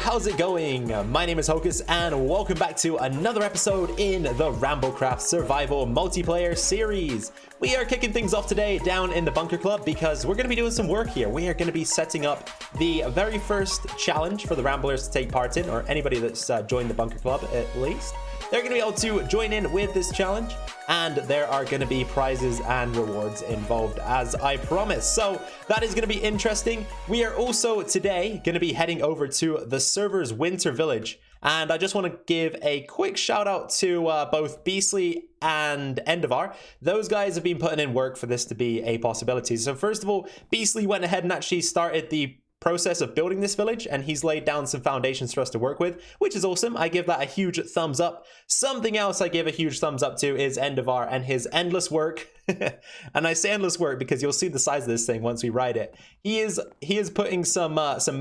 how's it going? My name is Hocus and welcome back to another episode in the RambleCraft Survival Multiplayer Series. We are kicking things off today down in the Bunker Club because we're going to be doing some work here. We are going to be setting up the very first challenge for the Ramblers to take part in, or anybody that's joined the Bunker Club at least. They're going to be able to join in with this challenge, and there are going to be prizes and rewards involved, as I promised. So that is going to be interesting. We are also today going to be heading over to the server's winter village, and I just want to give a quick shout out to both Beastly and Endavar. Those guys have been putting in work for this to be a possibility. So first of all, Beastly went ahead and actually started the process of building this village, and he's laid down some foundations for us to work with, which is awesome. I give that a huge thumbs up. Something else I give a huge thumbs up to is Endavar and his endless work. And I say endless work because you'll see the size of this thing once we ride it. He is putting some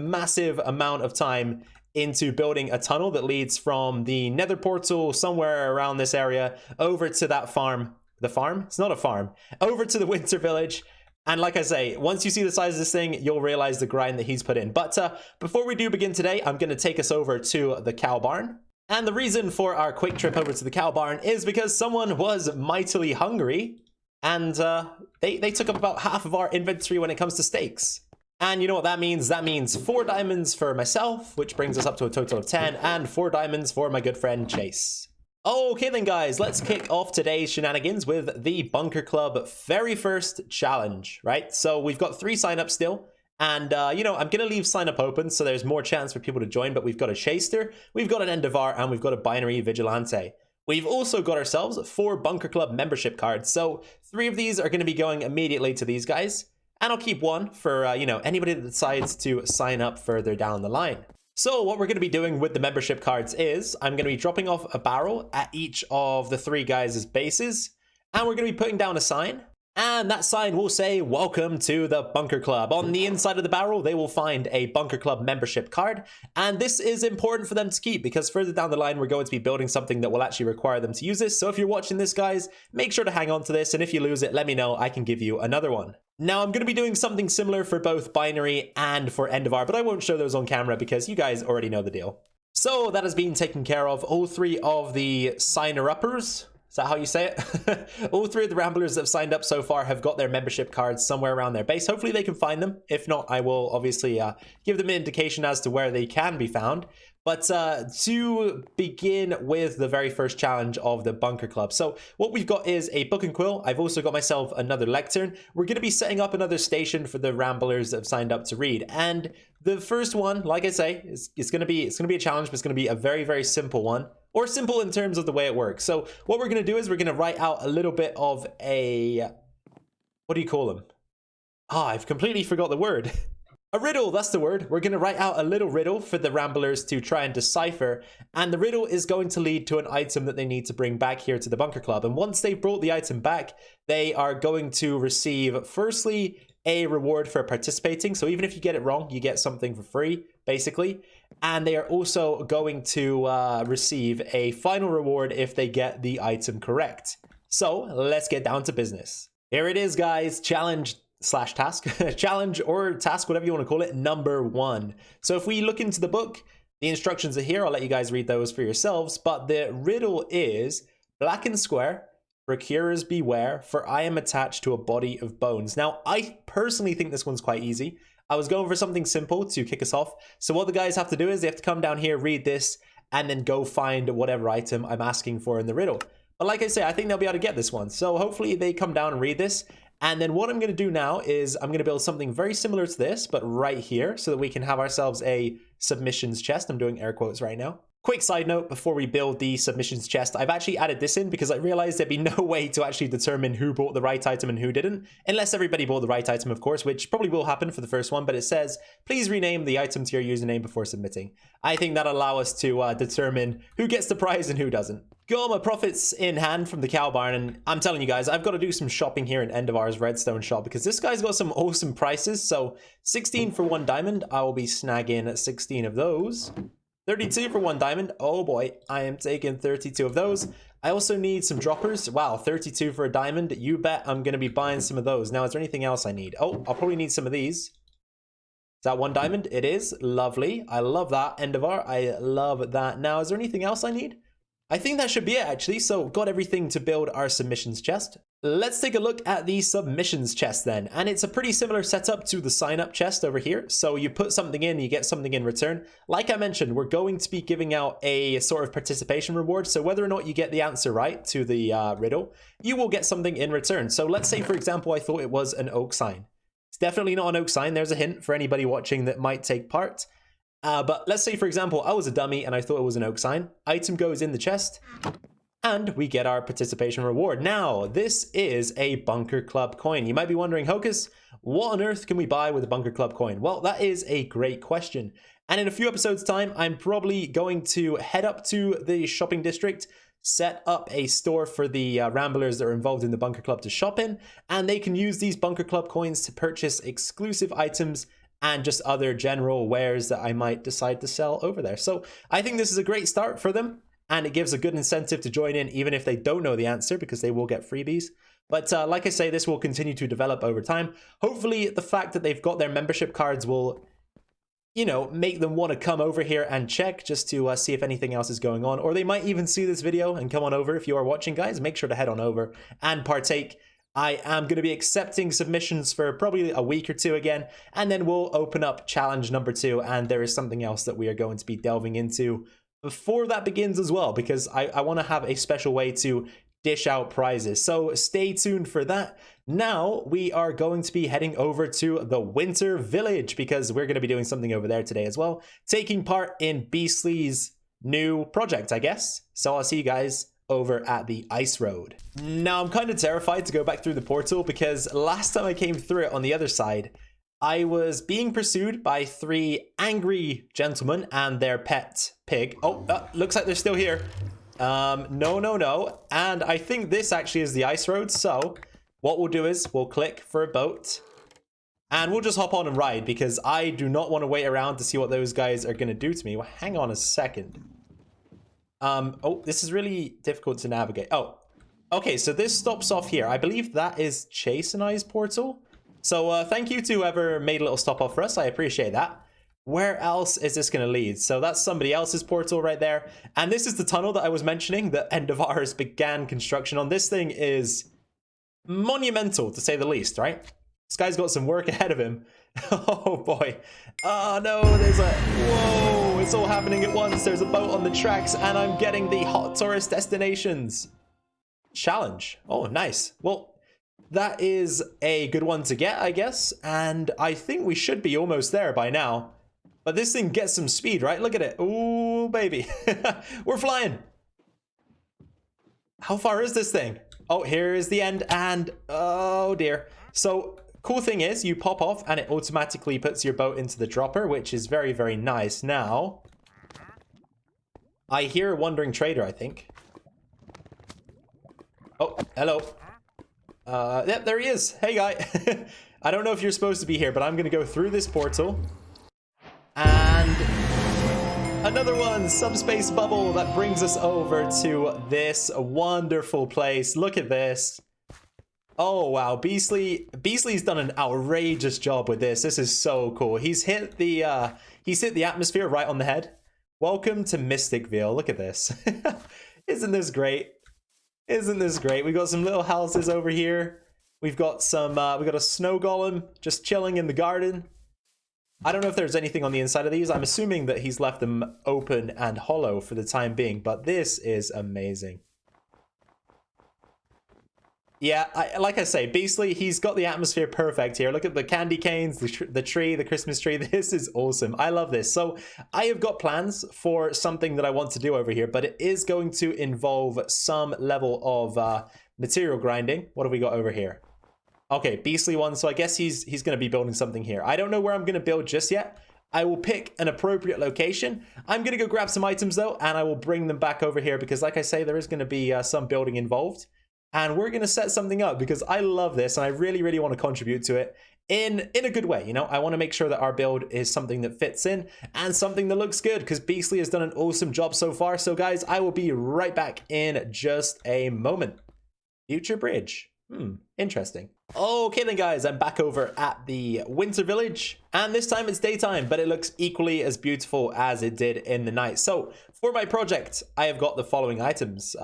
massive amount of time into building a tunnel that leads from the nether portal somewhere around this area over to that farm. The farm? It's not a farm. Over to the winter village. And like I say, once you see the size of this thing, you'll realize the grind that he's put in. But before we do begin today, I'm going to take us over to the cow barn. And the reason for our quick trip over to the cow barn is because someone was mightily hungry. And they took up about half of our inventory when it comes to steaks. And you know what that means? That means 4 diamonds for myself, which brings us up to a total of 10. And 4 diamonds for my good friend Chase. Okay then guys, let's kick off today's shenanigans with the Bunker Club very first challenge, right? So we've got 3 sign-ups still, and you know, I'm gonna leave sign-up open so there's more chance for people to join, but we've got a CHASETER, we've got an Endavar, and we've got a binary Vigilante. We've also got ourselves 4 Bunker Club membership cards, so 3 of these are gonna be going immediately to these guys, and I'll keep 1 for, you know, anybody that decides to sign up further down the line. So what we're going to be doing with the membership cards is I'm going to be dropping off a barrel at each of the 3 guys' bases, and we're going to be putting down a sign, and that sign will say welcome to the Bunker Club. On the inside of the barrel they will find a Bunker Club membership card, and this is important for them to keep because further down the line we're going to be building something that will actually require them to use this. So if you're watching this guys, make sure to hang on to this, and if you lose it, let me know. I can give you another one. Now, I'm going to be doing something similar for both Binary and for Endavar, but I won't show those on camera because you guys already know the deal. So that has been taken care of. All 3 of the signer-uppers, is that how you say it? All 3 of the Ramblers that have signed up so far have got their membership cards somewhere around their base. Hopefully they can find them. If not, I will obviously give them an indication as to where they can be found. But to begin with the very first challenge of the Bunker Club. So what we've got is a book and quill. I've also got myself another lectern. We're going to be setting up another station for the Ramblers that have signed up to read. And the first one, like I say, it's going to be a challenge, but it's going to be a very, very simple one. Or simple in terms of the way it works. So what we're going to do is we're going to write out a little bit of a... What do you call them? I've completely forgot the word. A riddle, that's the word. We're going to write out a little riddle for the Ramblers to try and decipher, and the riddle is going to lead to an item that they need to bring back here to the Bunker Club. And once they've brought the item back, they are going to receive, firstly, a reward for participating. So even if you get it wrong, you get something for free, basically. And they are also going to receive a final reward if they get the item correct. So let's get down to business. Here it is, guys. Challenge / task, challenge or task, whatever you want to call it, number 1. So if we look into the book, the instructions are here. I'll let you guys read those for yourselves. But the riddle is black and square, procurers beware, for I am attached to a body of bones. Now, I personally think this one's quite easy. I was going for something simple to kick us off. So what the guys have to do is they have to come down here, read this, and then go find whatever item I'm asking for in the riddle. But like I say, I think they'll be able to get this one. So hopefully they come down and read this. And then what I'm going to do now is I'm going to build something very similar to this, but right here, so that we can have ourselves a submissions chest. I'm doing air quotes right now. Quick side note before we build the submissions chest, I've actually added this in because I realized there'd be no way to actually determine who bought the right item and who didn't, unless everybody bought the right item, of course, which probably will happen for the first one, but it says, please rename the item to your username before submitting. I think that'll allow us to determine who gets the prize and who doesn't. Got my profits in hand from the cow barn, and I'm telling you guys, I've got to do some shopping here in Endavar's redstone shop because this guy's got some awesome prices. So 16 for 1 diamond, I will be snagging 16 of those. 32 for 1 diamond, oh boy, I am taking 32 of those. I also need some droppers. Wow, 32 for a diamond, you bet I'm going to be buying some of those. Now, is there anything else I need? Oh, I'll probably need some of these. that 1 diamond? It is. Lovely. I love that. Endavar, I love that. Now, is there anything else I need? I think that should be it, actually. So, got everything to build our submissions chest. Let's take a look at the submissions chest then. And it's a pretty similar setup to the sign-up chest over here. So, you put something in, you get something in return. Like I mentioned, we're going to be giving out a sort of participation reward. So, whether or not you get the answer right to the riddle, you will get something in return. So, let's say, for example, I thought it was an oak sign. It's definitely not an oak sign. There's a hint for anybody watching that might take part. But let's say, for example, I was a dummy and I thought it was an oak sign. Item goes in the chest and we get our participation reward. Now, this is a Bunker Club coin. You might be wondering, Hocus, what on earth can we buy with a Bunker Club coin? Well, that is a great question. And in a few episodes' time, I'm probably going to head up to the shopping district, set up a store for the Ramblers that are involved in the Bunker Club to shop in, and they can use these Bunker Club coins to purchase exclusive items and just other general wares that I might decide to sell over there. So I think this is a great start for them, and it gives a good incentive to join in even if they don't know the answer, because they will get freebies. But like I say, this will continue to develop over time. Hopefully the fact that they've got their membership cards will, you know, make them want to come over here and check just to see if anything else is going on. Or they might even see this video and come on over. If you are watching, guys, make sure to head on over and partake. I am going to be accepting submissions for probably a week or two again, and then we'll open up challenge number 2, and there is something else that we are going to be delving into before that begins as well, because I want to have a special way to dish out prizes. So stay tuned for that. Now we are going to be heading over to the Winter Village, because we're going to be doing something over there today as well, taking part in Beastly's new project, I guess. So I'll see you guys over at the ice road. Now I'm kind of terrified to go back through the portal, because last time I came through it on the other side, I was being pursued by 3 angry gentlemen and their pet pig. Oh, looks like they're still here. No. And I think this actually is the ice road. So what we'll do is we'll click for a boat and we'll just hop on and ride, because I do not want to wait around to see what those guys are going to do to me. Well, hang on a second. Oh, this is really difficult to navigate. Oh, okay. So this stops off here. I believe that is Chase and I's portal. So thank you to whoever made a little stop off for us. I appreciate that. Where else is this going to lead? So that's somebody else's portal right there. And this is the tunnel that I was mentioning that Endavar began construction on. This thing is monumental, to say the least, right? This guy's got some work ahead of him. Oh boy. Oh no, there's a... Whoa, it's all happening at once. There's a boat on the tracks and I'm getting the hot tourist destinations challenge. Oh, nice. Well, that is a good one to get, I guess. And I think we should be almost there by now. But this thing gets some speed, right? Look at it. Ooh, baby. We're flying. How far is this thing? Oh, here is the end. And oh dear. So cool thing is you pop off and it automatically puts your boat into the dropper, which is very, very nice. Now, I hear a wandering trader, I think. Oh, hello. Yep, there he is. Hey, guy. I don't know if you're supposed to be here, but I'm going to go through this portal. And another one, subspace bubble, that brings us over to this wonderful place. Look at this. Oh, wow. Beastly's done an outrageous job with this. This is so cool. He's hit the atmosphere right on the head. Welcome to Mysticville. Look at this. Isn't this great? Isn't this great? We've got some little houses over here. We've got some, we got a snow golem just chilling in the garden. I don't know if there's anything on the inside of these. I'm assuming that he's left them open and hollow for the time being, but this is amazing. Yeah, like I say, Beastly, he's got the atmosphere perfect here. Look at the candy canes, the tree, the Christmas tree. This is awesome. I love this. So I have got plans for something that I want to do over here, but it is going to involve some level of material grinding. What have we got over here? Okay, Beastly one. So I guess he's going to be building something here. I don't know where I'm going to build just yet. I will pick an appropriate location. I'm going to go grab some items though, and I will bring them back over here because like I say, there is going to be some building involved. And we're going to set something up because I love this and I really, really want to contribute to it in a good way. You know, I want to make sure that our build is something that fits in and something that looks good because Beastly has done an awesome job so far. So guys, I will be right back in just a moment. Future bridge. Interesting. Okay then guys, I'm back over at the winter village, and this time it's daytime, but it looks equally as beautiful as it did in the night. So for my project, I have got the following items.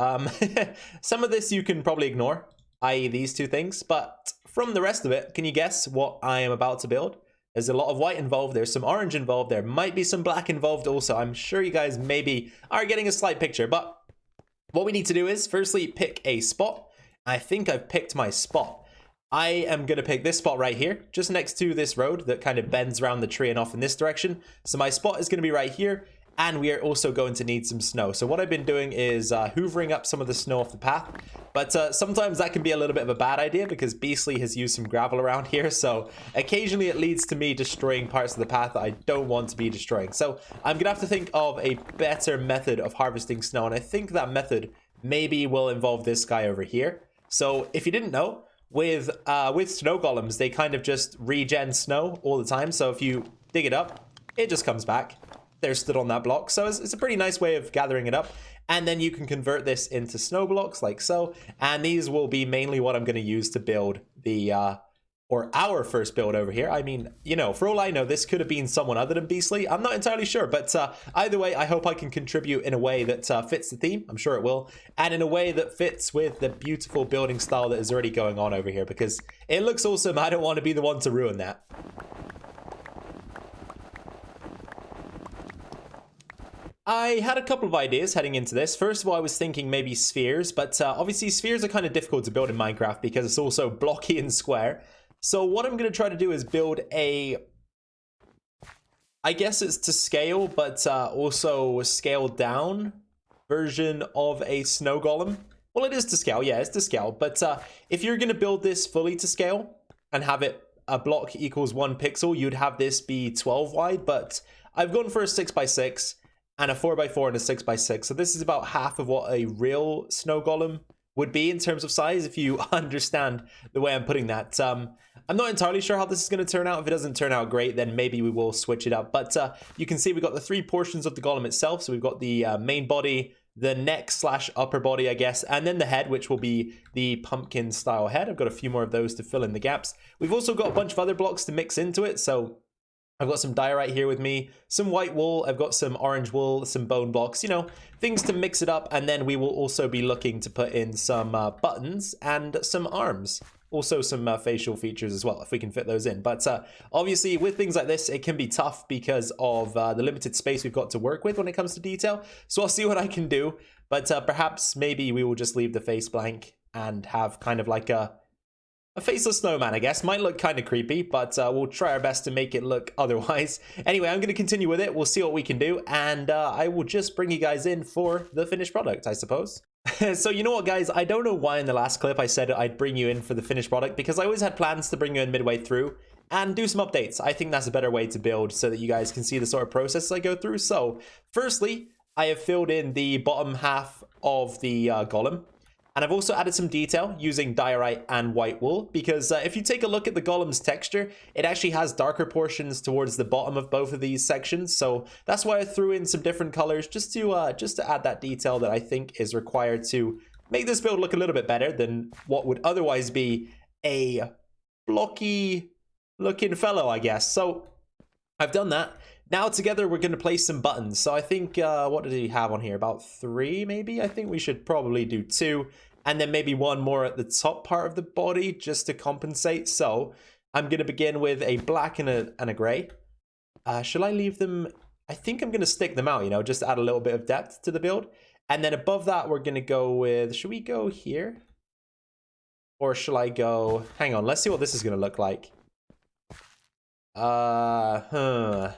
Some of this you can probably ignore, i.e. these two things, but from the rest of it, can you guess what I am about to build? There's a lot of white involved, there's some orange involved, there might be some black involved also. I'm sure you guys maybe are getting a slight picture, but what we need to do is firstly pick a spot. I think I've picked my spot. I am going to pick this spot right here, just next to this road that kind of bends around the tree and off in this direction. So my spot is going to be right here, and we are also going to need some snow. So what I've been doing is hoovering up some of the snow off the path, but sometimes that can be a little bit of a bad idea because Beastly has used some gravel around here, so occasionally it leads to me destroying parts of the path that I don't want to be destroying. So I'm going to have to think of a better method of harvesting snow, and I think that method maybe will involve this guy over here. So if you didn't know, with snow golems, they kind of just regen snow all the time. So if you dig it up, it just comes back. They're stood on that block. So it's a pretty nice way of gathering it up. And then you can convert this into snow blocks like so. And these will be mainly what I'm going to use to build the or our first build over here. I mean, you know, for all I know, this could have been someone other than Beastly. I'm not entirely sure, but either way, I hope I can contribute in a way that fits the theme. I'm sure it will. And in a way that fits with the beautiful building style that is already going on over here, because it looks awesome. I don't want to be the one to ruin that. I had a couple of ideas heading into this. First of all, I was thinking maybe spheres, but obviously spheres are kind of difficult to build in Minecraft because it's also blocky and square. So what I'm going to try to do is build a, I guess it's to scale, but also scaled down version of a snow golem. Well, it is to scale. Yeah, it's to scale. But if you're going to build this fully to scale and have it a block equals 1 pixel, you'd have this be 12 wide. But I've gone for a 6x6 and a 4x4 and a 6x6. So this is about half of what a real snow golem would be in terms of size, if you understand the way I'm putting that. I'm not entirely sure how this is going to turn out. If it doesn't turn out great, then maybe we will switch it up. But you can see we've got the 3 portions of the golem itself. So we've got the main body, the neck / upper body, I guess, and then the head, which will be the pumpkin style head. I've got a few more of those to fill in the gaps. We've also got a bunch of other blocks to mix into it. So I've got some diorite here with me, some white wool, I've got some orange wool, some bone blocks, you know, things to mix it up. And then we will also be looking to put in some buttons and some arms. Also some facial features as well, if we can fit those in. But obviously with things like this, it can be tough because of the limited space we've got to work with when it comes to detail. So I'll see what I can do. But perhaps maybe we will just leave the face blank and have kind of like a faceless snowman, I guess. Might look kind of creepy, but we'll try our best to make it look otherwise. Anyway, I'm going to continue with it. We'll see what we can do, and I will just bring you guys in for the finished product, I suppose. So you know what, guys? I don't know why in the last clip I said I'd bring you in for the finished product, because I always had plans to bring you in midway through and do some updates. I think that's a better way to build so that you guys can see the sort of process I go through. So firstly, I have filled in the bottom half of the golem. And I've also added some detail using diorite and white wool, because if you take a look at the golem's texture, it actually has darker portions towards the bottom of both of these sections. So that's why I threw in some different colors just to add that detail that I think is required to make this build look a little bit better than what would otherwise be a blocky looking fellow, I guess. So I've done that. Now together we're going to place some buttons. So I think, what did he have on here? About 3 maybe? I think we should probably do 2. And then maybe 1 more at the top part of the body just to compensate. So I'm going to begin with a black and a gray. Shall I leave them? I think I'm going to stick them out, you know, just to add a little bit of depth to the build. And then above that, we're going to go with, should we go here? Or shall I go, hang on, let's see what this is going to look like. I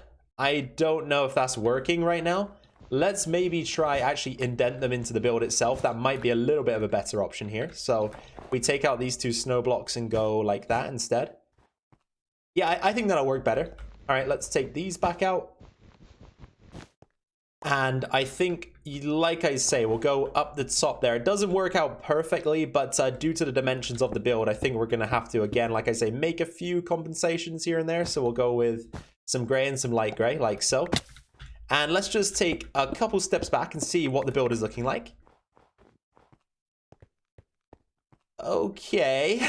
don't know if that's working right now. Let's maybe try actually indent them into the build itself. That might be a little bit of a better option here. So we take out these 2 snow blocks and go like that instead. Yeah, I think that'll work better. All right, let's take these back out. And I think, like I say, we'll go up the top there. It doesn't work out perfectly, but due to the dimensions of the build, I think we're going to have to, again, like I say, make a few compensations here and there. So we'll go with some gray and some light gray, like so. And let's just take a couple steps back and see what the build is looking like. Okay,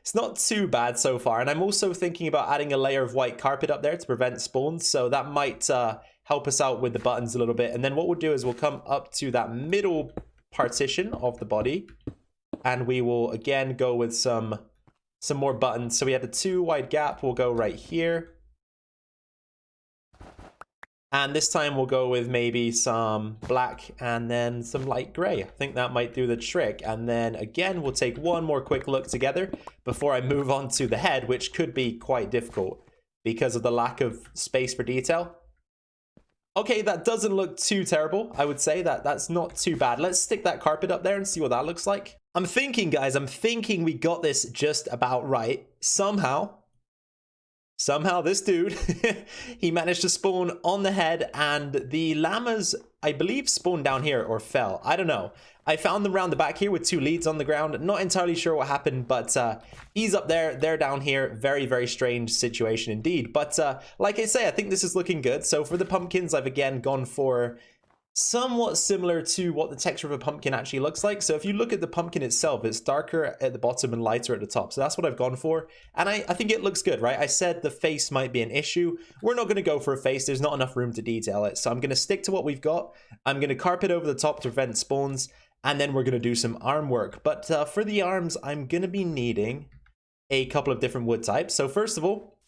it's not too bad so far. And I'm also thinking about adding a layer of white carpet up there to prevent spawns. So that might help us out with the buttons a little bit. And then what we'll do is we'll come up to that middle partition of the body. And we will again go with some more buttons. So we have the 2 wide gap. We'll go right here. And this time we'll go with maybe some black and then some light gray. I think that might do the trick. And then again, we'll take one more quick look together before I move on to the head, which could be quite difficult because of the lack of space for detail. Okay, that doesn't look too terrible. I would say that's not too bad. Let's stick that carpet up there and see what that looks like. I'm thinking, guys, we got this just about right. Somehow this dude, he managed to spawn on the head, and the llamas, I believe, spawned down here or fell. I don't know. I found them around the back here with 2 leads on the ground. Not entirely sure what happened, but he's up there, they're down here. Very, very strange situation indeed. But like I say, I think this is looking good. So for the pumpkins, I've again gone for somewhat similar to what the texture of a pumpkin actually looks like. So if you look at the pumpkin itself, it's darker at the bottom and lighter at the top. So that's what I've gone for. And I think it looks good, right? I said the face might be an issue. We're not going to go for a face. There's not enough room to detail it. So I'm going to stick to what we've got. I'm going to carpet over the top to prevent spawns. And then we're going to do some arm work. But for the arms, I'm going to be needing a couple of different wood types. So first of all,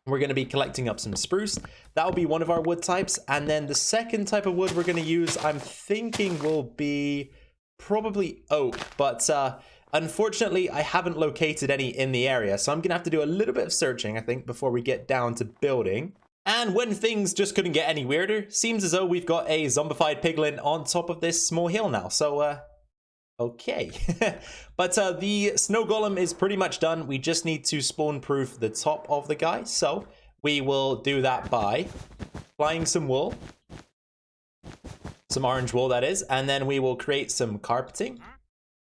we're going to be collecting up some spruce. That will be one of our wood types. And then the second type of wood we're going to use, I'm thinking will be probably oak. But unfortunately, I haven't located any in the area. So I'm going to have to do a little bit of searching, I think, before we get down to building. And when things just couldn't get any weirder, seems as though we've got a zombified piglin on top of this small hill now. So, okay. But the snow golem is pretty much done. We just need to spawn proof the top of the guy. So we will do that by applying some wool. Some orange wool, that is. And then we will create some carpeting.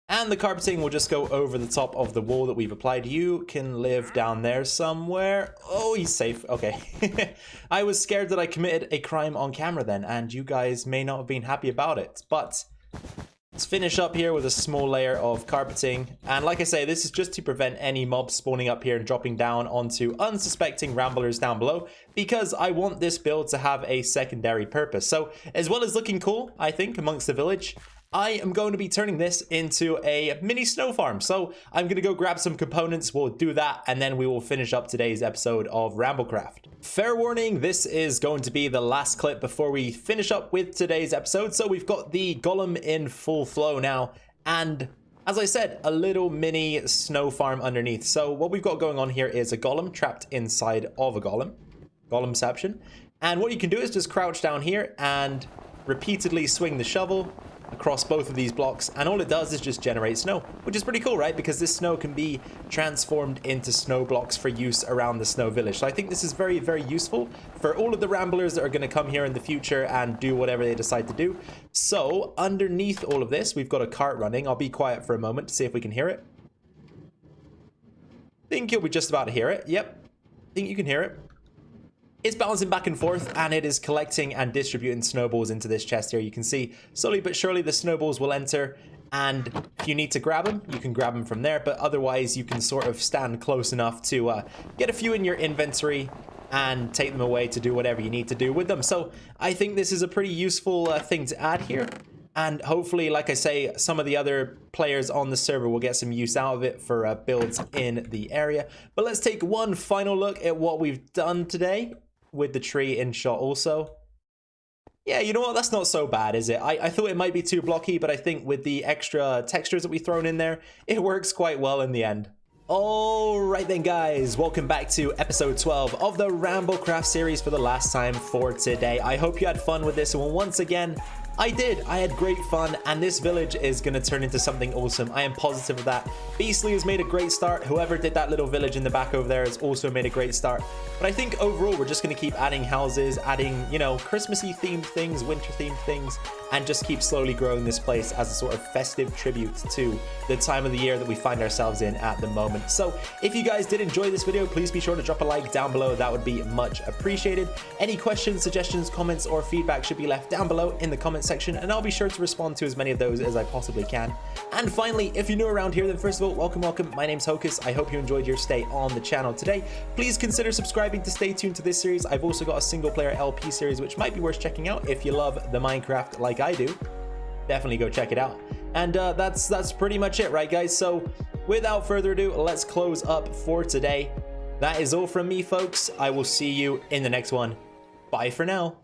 And the carpeting will just go over the top of the wall that we've applied. You can live down there somewhere. Oh, he's safe. Okay. I was scared that I committed a crime on camera then, and you guys may not have been happy about it. But let's finish up here with a small layer of carpeting. And like I say, this is just to prevent any mobs spawning up here and dropping down onto unsuspecting ramblers down below, because I want this build to have a secondary purpose. So as well as looking cool, I think, amongst the village, I am going to be turning this into a mini snow farm. So I'm going to go grab some components, we'll do that, and then we will finish up today's episode of RambleCraft. Fair warning, this is going to be the last clip before we finish up with today's episode. So we've got the golem in full flow now, and as I said, a little mini snow farm underneath. So what we've got going on here is a golem trapped inside of a golem. Golemception. And what you can do is just crouch down here and repeatedly swing the shovel across both of these blocks, and all it does is just generate snow, which is pretty cool, right? Because this snow can be transformed into snow blocks for use around the snow village. So I think this is very, very useful for all of the ramblers that are going to come here in the future and do whatever they decide to do. So underneath all of this, we've got a cart running. I'll be quiet for a moment to see if we can hear it. Think you'll be just about to hear it. Yep, think you can hear it. It's bouncing back and forth, and it is collecting and distributing snowballs into this chest here. You can see slowly but surely the snowballs will enter, and if you need to grab them, you can grab them from there, but otherwise you can sort of stand close enough to get a few in your inventory and take them away to do whatever you need to do with them. So I think this is a pretty useful thing to add here, and hopefully, like I say, some of the other players on the server will get some use out of it for builds in the area. But let's take one final look at what we've done today with the tree in shot also. Yeah, you know what? That's not so bad, is it? I thought it might be too blocky, but I think with the extra textures that we've thrown in there, it works quite well in the end. Alright then, guys, welcome back to episode 12 of the RambleCraft series for the last time for today. I hope you had fun with this one. Once again, I did. I had great fun, and this village is going to turn into something awesome. I am positive of that. Beastly has made a great start. Whoever did that little village in the back over there has also made a great start. But I think overall, we're just going to keep adding houses, adding, you know, Christmassy themed things, winter themed things, and just keep slowly growing this place as a sort of festive tribute to the time of the year that we find ourselves in at the moment. moment. So if you guys did enjoy this video, please be sure to drop a like down below. That would be much appreciated. Any questions, suggestions, comments, or feedback should be left down below in the comment section, and I'll be sure to respond to as many of those as I possibly can. And finally, if you're new around here, then first of all, welcome. My name's Hocus. I hope you enjoyed your stay on the channel today. Please consider subscribing to stay tuned to this series. I've also got a single player LP series which might be worth checking out if you love the Minecraft like I do. Definitely go check it out. And that's pretty much it, right guys? So without further ado, let's close up for today. That is all from me, folks. I will see you in the next one. Bye for now.